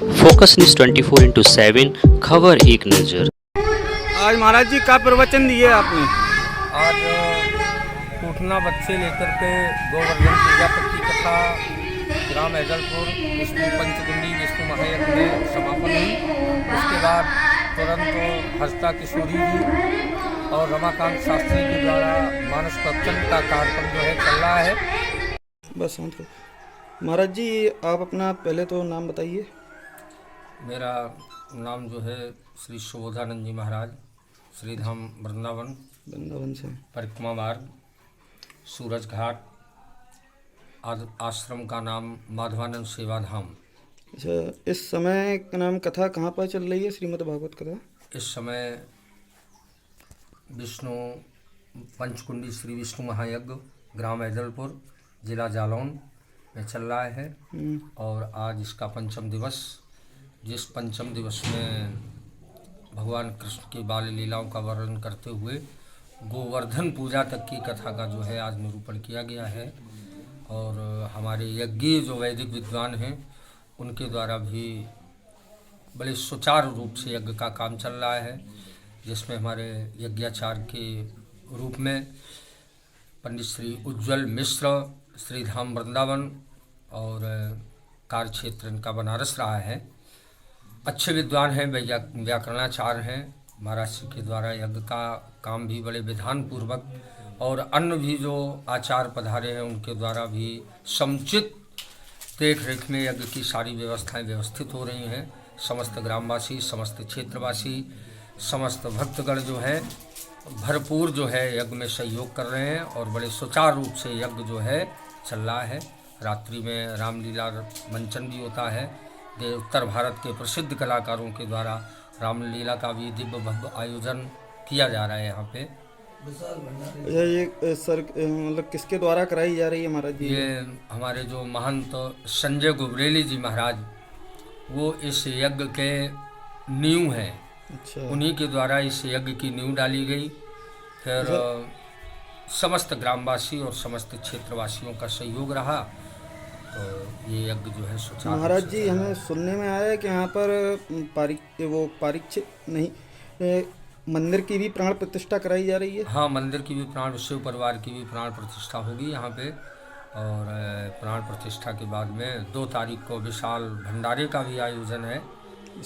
Focus news 24/7 खबर एक नज़र। आज महाराज जी का प्रवचन दिए आपने? आज टूटना बच्चे लेकर के गोवर्धन पूजा तक की कथा ग्राम ऐदलपुर विष्णु पंचकुंडी विष्णु महायज्ञ में समापन हुई। उसके बाद तुरंत हस्ता किशोरी जी और रमाकांत शास्त्री के द्वारा मानस प्रवचन का कार्यक्रम जो है चल रहा है। बस शांत हो। महाराज जी आप अपना पहले तो नाम बताइए। मेरा नाम जो है श्री सुबोधानंद जी महाराज, श्रीधाम वृंदावन से परिक्रमा मार्ग सूरज घाट, आश्रम का नाम माधवानंद सेवा धाम। अच्छा, इस समय का नाम कथा कहाँ पर चल रही है? श्रीमद् भागवत कथा इस समय विष्णु पंचकुंडी श्री विष्णु महायज्ञ ग्राम ऐदलपुर जिला जालौन में चल रहा है। और आज इसका पंचम दिवस, जिस पंचम दिवस में भगवान कृष्ण की बाल लीलाओं का वर्णन करते हुए गोवर्धन पूजा तक की कथा का जो है आज निरूपण किया गया है। और हमारे यज्ञी जो वैदिक विद्वान हैं उनके द्वारा भी बड़े सुचारू रूप से यज्ञ का काम चल रहा है, जिसमें हमारे यज्ञाचार्य के रूप में पंडित श्री उज्ज्वल मिश्र श्रीधाम वृंदावन और कार्य क्षेत्र इनका बनारस रहा है। अच्छे विद्वान हैं, व्याकरणाचार्य हैं। महाराज जी के द्वारा यज्ञ का काम भी बड़े विधान पूर्वक और अन्य भी जो आचार्य पधारे हैं उनके द्वारा भी समुचित देख रेख में यज्ञ की सारी व्यवस्थाएं व्यवस्थित हो रही हैं। समस्त ग्रामवासी, समस्त क्षेत्रवासी, समस्त भक्तगण जो है भरपूर जो है यज्ञ में सहयोग कर रहे हैं और बड़े सुचारू रूप से यज्ञ जो है चल रहा है। रात्रि में रामलीला मंचन भी होता है। उत्तर भारत के प्रसिद्ध कलाकारों के द्वारा रामलीला का भी दिव्य भव्य आयोजन किया जा रहा है यहाँ पे। अच्छा, ये सर मतलब किसके द्वारा कराई जा रही है महाराज जी? ये हमारे जो महंत संजय गुबरेली जी महाराज, वो इस यज्ञ के नींव हैं। अच्छा, उन्हीं के द्वारा इस यज्ञ की नींव डाली गई। फिर समस्त ग्रामवासी और समस्त क्षेत्रवासियों का सहयोग रहा तो ये यज्ञ जो है सुचारू। महाराज जी हमें सुनने में आया है कि यहाँ पर पारीक्षित नहीं मंदिर की भी प्राण प्रतिष्ठा कराई जा रही है। हाँ, मंदिर की भी प्राण, शिव परिवार की भी प्राण प्रतिष्ठा होगी यहाँ पे। और प्राण प्रतिष्ठा के बाद में 2 तारीख को विशाल भंडारे का भी आयोजन है।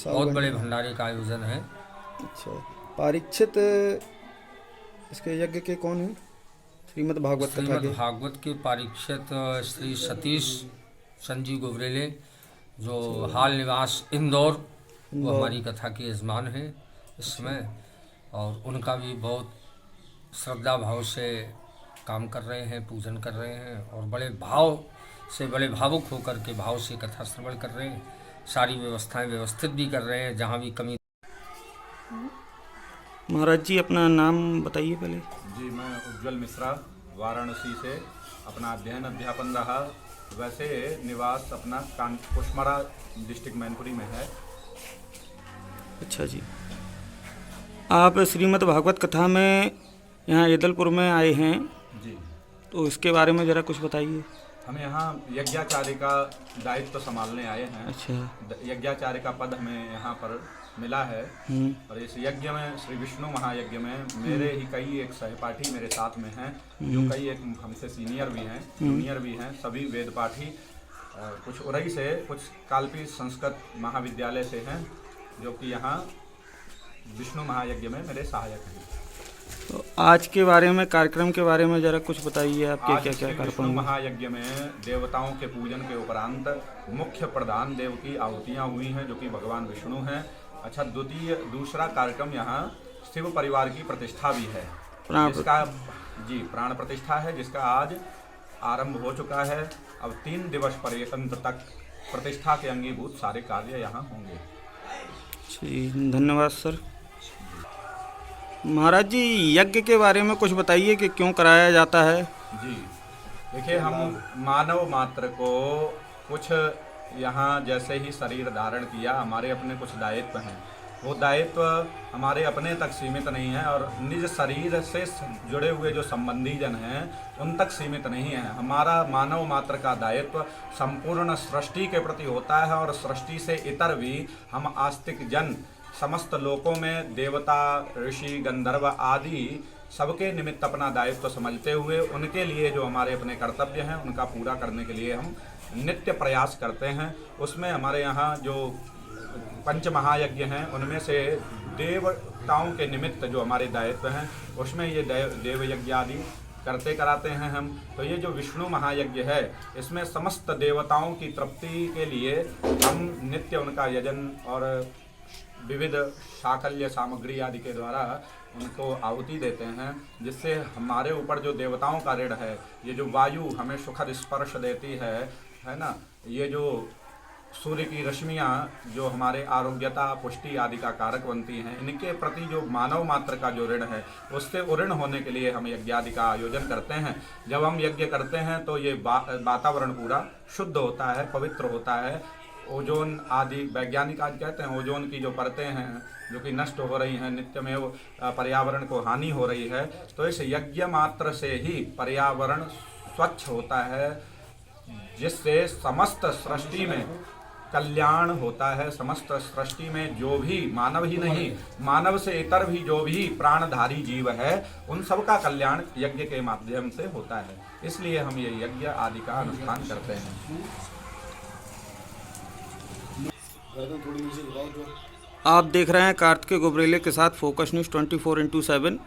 बहुत बड़े भंडारे का आयोजन है। अच्छा, पारीक्षित इसके यज्ञ के कौन है? श्रीमद् भागवत कथा के भागवत के पारीक्षित श्री सतीश संजीव गुबरेले, जो हाल निवास इंदौर, वो हमारी कथा के यजमान हैं इस समय। और उनका भी बहुत श्रद्धा भाव से काम कर रहे हैं, पूजन कर रहे हैं और बड़े भाव से, बड़े भावुक होकर के भाव से कथा श्रवण कर रहे हैं। सारी व्यवस्थाएं व्यवस्थित भी कर रहे हैं, जहाँ भी कमी। महाराज जी अपना नाम बताइए पहले। जी, मैं उज्ज्वल मिश्रा, वाराणसी से अपना अध्यापन रहा। वैसे निवास अपना कुशमरा डिस्ट्रिक्ट मैनपुरी में है। अच्छा जी, आप श्रीमद् भागवत कथा में यहाँ ऐदलपुर में आए हैं जी, तो इसके बारे में ज़रा कुछ बताइए। हम यहाँ यज्ञाचार्य का दायित्व संभालने आए हैं। अच्छा, यज्ञाचार्य का पद हमें यहाँ पर मिला है। और इस यज्ञ में, श्री विष्णु महायज्ञ में, मेरे ही कई एक सहपाठी मेरे साथ में हैं, जो कई एक हमसे सीनियर भी हैं, जूनियर भी हैं, सभी वेद पाठी, कुछ उरई से, कुछ कालपी संस्कृत महाविद्यालय से हैं, जो कि यहाँ विष्णु महायज्ञ में मेरे सहायक हैं। तो आज के बारे में, कार्यक्रम के बारे में ज़रा कुछ बताइए। आपके क्या क्या विष्णु कार्यक्रम? महायज्ञ में देवताओं के पूजन के उपरांत मुख्य प्रधान देव की आहुतियाँ हुई हैं, जो कि भगवान विष्णु हैं। अच्छा, दूसरा कार्यक्रम यहाँ शिव परिवार की प्रतिष्ठा भी है, जिसका प्राण प्रतिष्ठा है, जिसका आज आरंभ हो चुका है। अब 3 दिवस पर्यंत तक प्रतिष्ठा के अंगीभूत सारे कार्य यहाँ होंगे। जी, धन्यवाद सर। महाराज जी यज्ञ के बारे में कुछ बताइए कि क्यों कराया जाता है? जी, देखिए, हम मानव मात्र को कुछ यहाँ जैसे ही शरीर धारण किया, हमारे अपने कुछ दायित्व हैं। वो दायित्व हमारे अपने तक सीमित नहीं है और निज शरीर से जुड़े हुए जो संबंधी जन हैं उन तक सीमित नहीं है। हमारा मानव मात्र का दायित्व संपूर्ण सृष्टि के प्रति होता है और सृष्टि से इतर भी हम आस्तिक जन समस्त लोकों में देवता, ऋषि, गंधर्व आदि सबके निमित्त अपना दायित्व समझते हुए उनके लिए जो हमारे अपने कर्तव्य हैं उनका पूरा करने के लिए हम नित्य प्रयास करते हैं। उसमें हमारे यहाँ जो पंच महायज्ञ हैं उनमें से देवताओं के निमित्त जो हमारे दायित्व हैं उसमें ये देव यज्ञ आदि करते कराते हैं हम। तो ये जो विष्णु महायज्ञ है इसमें समस्त देवताओं की तृप्ति के लिए हम नित्य उनका यजन और विविध साकल्य सामग्री आदि के द्वारा उनको आहुति देते हैं, जिससे हमारे ऊपर जो देवताओं का ऋण है, ये जो वायु हमें सुखद स्पर्श देती है ना, ये जो सूर्य की रश्मियाँ जो हमारे आरोग्यता, पुष्टि आदि का कारक बनती हैं, इनके प्रति जो मानव मात्र का जो ऋण है उससे उऋण होने के लिए हम यज्ञ आदि का आयोजन करते हैं। जब हम यज्ञ करते हैं तो ये वातावरण पूरा शुद्ध होता है, पवित्र होता है। ओजोन आदि वैज्ञानिक आज कहते हैं ओजोन की जो परतें हैं जो कि नष्ट हो रही हैं, नित्यमेव पर्यावरण को हानि हो रही है, तो इस यज्ञ मात्र से ही पर्यावरण स्वच्छ होता है, जिससे समस्त सृष्टि में कल्याण होता है। समस्त सृष्टि में जो भी मानव ही नहीं, मानव से इतर भी जो भी प्राणधारी जीव है उन सब का कल्याण यज्ञ के माध्यम से होता है। इसलिए हम ये यज्ञ आदि का अनुष्ठान करते हैं। आप देख रहे हैं कार्तिकेय गोबरेले के साथ फोकस न्यूज़ 24/7।